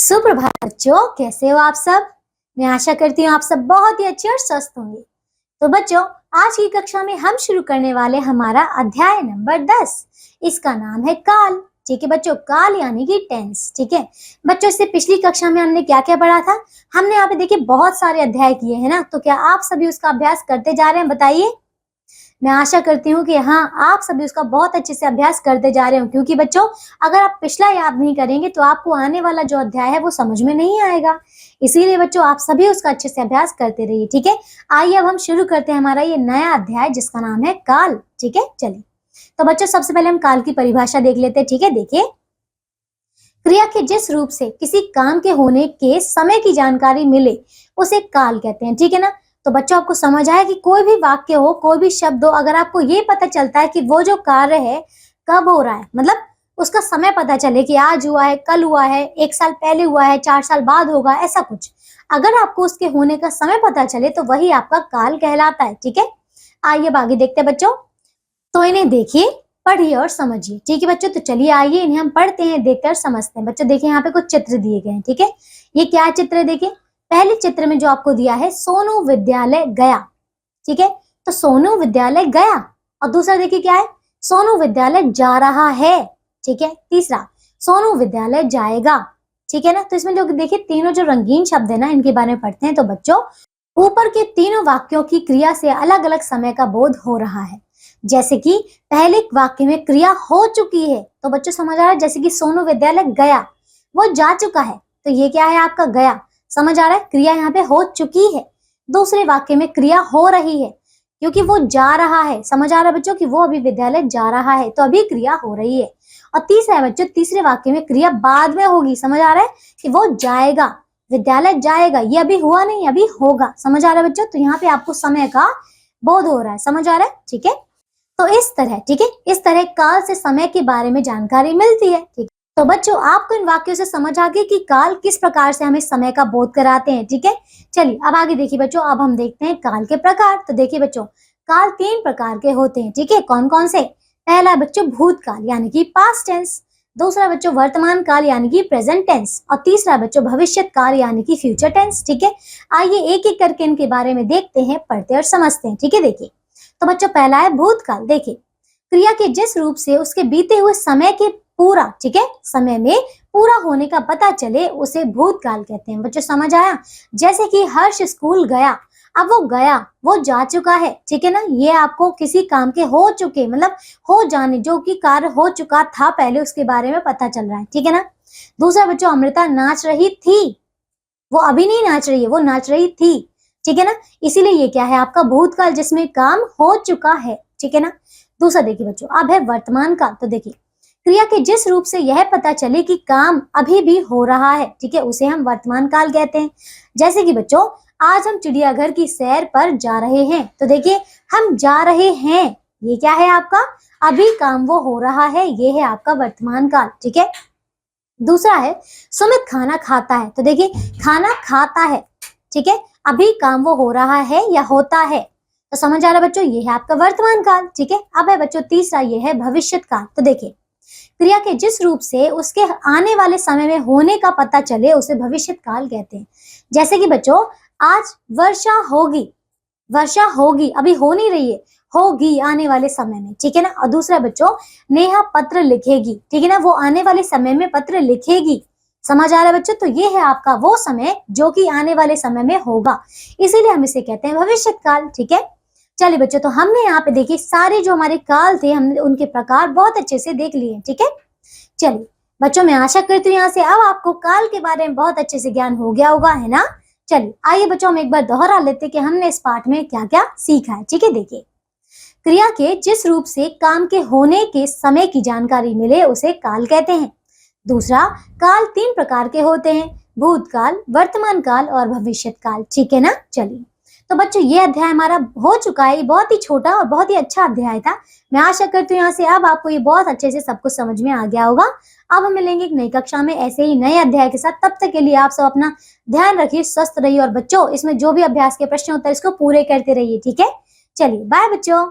सुप्रभात बच्चों, कैसे हो आप सब। मैं आशा करती हूँ आप सब बहुत ही अच्छे और स्वस्थ होंगे। तो बच्चों, आज की कक्षा में हम शुरू करने वाले हमारा अध्याय नंबर 10। इसका नाम है काल। ठीक है बच्चों, काल यानी कि टेंस। ठीक है बच्चों, इससे पिछली कक्षा में हमने क्या क्या पढ़ा था। हमने यहाँ पे देखिए बहुत सारे अध्याय किए हैं ना, तो क्या आप सभी उसका अभ्यास करते जा रहे हैं, बताइए। मैं आशा करती हूँ कि हाँ, आप सभी उसका बहुत अच्छे से अभ्यास करते जा रहे हो, क्योंकि बच्चों अगर आप पिछला याद नहीं करेंगे तो आपको आने वाला जो अध्याय है वो समझ में नहीं आएगा। इसीलिए बच्चों आप सभी उसका अच्छे से अभ्यास करते रहिए। ठीक है, आइए अब हम शुरू करते हैं हमारा ये नया अध्याय जिसका नाम है काल। ठीक है, चलिए तो बच्चों सबसे पहले हम काल की परिभाषा देख लेते हैं। ठीक है, देखिए, क्रिया के जिस रूप से किसी काम के होने के समय की जानकारी मिले उसे काल कहते हैं। ठीक है ना। तो बच्चों आपको समझ आया कि कोई भी वाक्य हो, कोई भी शब्द हो, अगर आपको ये पता चलता है कि वो जो कार्य है कब हो रहा है, मतलब उसका समय पता चले कि आज हुआ है, कल हुआ है, 1 साल पहले हुआ है, 4 साल बाद होगा, ऐसा कुछ अगर आपको उसके होने का समय पता चले तो वही आपका काल कहलाता है। ठीक है, आइए अब आगे देखते हैं बच्चों। तो इन्हें देखिए, पढ़िए और समझिए। ठीक है बच्चों, तो चलिए आइए इन्हें हम पढ़ते हैं, देखकर समझते हैं। बच्चों देखिए, यहाँ पे कुछ चित्र दिए गए हैं। ठीक है, ये क्या चित्र है, देखिए पहले चित्र में जो आपको दिया है, सोनू विद्यालय गया। ठीक है, तो सोनू विद्यालय गया। और दूसरा देखिए क्या है, सोनू विद्यालय जा रहा है। ठीक है, तीसरा सोनू विद्यालय जाएगा। ठीक है ना। तो इसमें जो देखिए तीनों जो रंगीन शब्द है ना, इनके बारे में पढ़ते हैं। तो बच्चों ऊपर के तीनों वाक्यों की क्रिया से अलग अलग समय का बोध हो रहा है। जैसे कि पहले वाक्य में क्रिया हो चुकी है, तो बच्चों समझ आ रहा है, जैसे कि सोनू विद्यालय गया, वो जा चुका है, तो ये क्या है आपका गया। समझ आ रहा है, क्रिया यहाँ पे हो चुकी है। दूसरे वाक्य में क्रिया हो रही है क्योंकि वो जा रहा है। समझ आ रहा है बच्चों कि वो अभी विद्यालय जा रहा है, तो अभी क्रिया हो रही है। और तीसरा है बच्चों, तीसरे वाक्य में क्रिया बाद में होगी। समझ आ रहा है कि वो जाएगा, विद्यालय जाएगा, ये अभी हुआ नहीं, अभी होगा। समझ आ रहा है बच्चों, तो यहाँ पे आपको समय का बोध हो रहा है। समझ आ रहा है, ठीक है। तो इस तरह, ठीक है, इस तरह काल से समय के बारे में जानकारी मिलती है। ठीक, तो बच्चों आपको इन वाक्यों से समझ आ गई कि काल किस प्रकार से हमें समय का बोध कराते हैं। ठीक है, चलिए अब आगे देखिए बच्चों, अब हम देखते हैं काल के प्रकार। तो देखिए बच्चों, काल 3 प्रकार के होते हैं। ठीक है, कौन कौन से। पहला बच्चों भूतकाल यानी कि पास्ट टेंस, दूसरा बच्चों वर्तमान काल यानी कि प्रेजेंट टेंस, और तीसरा बच्चों भविष्य काल यानी कि फ्यूचर टेंस। ठीक है, आइए एक एक करके इनके बारे में देखते हैं, पढ़ते और समझते हैं। ठीक है, देखिए तो बच्चों पहला है भूतकाल। देखिए, क्रिया के जिस रूप से उसके बीते हुए समय के पूरा, ठीक है, समय में पूरा होने का पता चले उसे भूतकाल कहते हैं। बच्चों समझ आया, जैसे कि हर्ष स्कूल गया, अब वो गया, वो जा चुका है। ठीक है ना, ये आपको किसी काम के हो चुके, मतलब हो जाने, जो कि कार्य हो चुका था पहले, उसके बारे में पता चल रहा है। ठीक है ना। दूसरा बच्चों, अमृता नाच रही थी, वो अभी नहीं नाच रही है, वो नाच रही थी। ठीक है ना, इसीलिए ये क्या है आपका भूतकाल, जिसमें काम हो चुका है। ठीक है ना। दूसरा देखिए बच्चों, अब है वर्तमान काल। तो देखिए, क्रिया के जिस रूप से यह पता चले कि काम अभी भी हो रहा है, ठीक है, उसे हम वर्तमान काल कहते हैं। जैसे कि बच्चों, आज हम चिड़ियाघर की सैर पर जा रहे हैं। तो देखिए, हम जा रहे हैं, ये क्या है आपका, अभी काम वो हो रहा है, ये है आपका वर्तमान काल। ठीक है। दूसरा है सुमित खाना खाता है। तो देखिए, खाना खाता है, ठीक है, अभी काम वो हो रहा है या होता है, तो समझ आ रहा है बच्चों, ये है आपका वर्तमान काल। ठीक है, अब है बच्चों तीसरा, ये है भविष्य काल। तो देखिए, क्रिया के जिस रूप से उसके आने वाले समय में होने का पता चले उसे भविष्य काल कहते हैं। जैसे कि बच्चों, आज वर्षा होगी, वर्षा होगी, अभी हो नहीं रही है, होगी आने वाले समय में। ठीक है ना। और दूसरा बच्चों, नेहा पत्र लिखेगी, ठीक है ना, वो आने वाले समय में पत्र लिखेगी। समझ आ रहा है बच्चों, तो ये है आपका वो समय जो कि आने वाले समय में होगा, इसीलिए हम इसे कहते हैं भविष्य काल। ठीक है, चलिए बच्चों, तो हमने यहाँ पे देखिए सारे जो हमारे काल थे, हमने उनके प्रकार बहुत अच्छे से देख लिए। ठीक है, चलिए बच्चों, मैं आशा करती हूँ यहाँ से अब आपको काल के बारे में बहुत अच्छे से ज्ञान हो गया होगा, है ना। चलिए आइए बच्चों, हम एक बार दोहरा लेते कि हमने इस पाठ में क्या क्या सीखा है। ठीक है, देखिए, क्रिया के जिस रूप से काम के होने के समय की जानकारी मिले उसे काल कहते हैं। दूसरा, काल 3 प्रकार के होते हैं, भूतकाल, वर्तमान काल और भविष्य काल। ठीक है ना। चलिए, तो बच्चों ये अध्याय हमारा हो चुका है, बहुत ही छोटा और बहुत ही अच्छा अध्याय था। मैं आशा करती हूँ यहाँ से अब आपको ये बहुत अच्छे से सब कुछ समझ में आ गया होगा। अब हम मिलेंगे एक नई कक्षा में ऐसे ही नए अध्याय के साथ। तब तक के लिए आप सब अपना ध्यान रखिए, स्वस्थ रहिए, और बच्चों इसमें जो भी अभ्यास के प्रश्न उत्तर इसको पूरे करते रहिए। ठीक है, चलिए बाय बच्चों।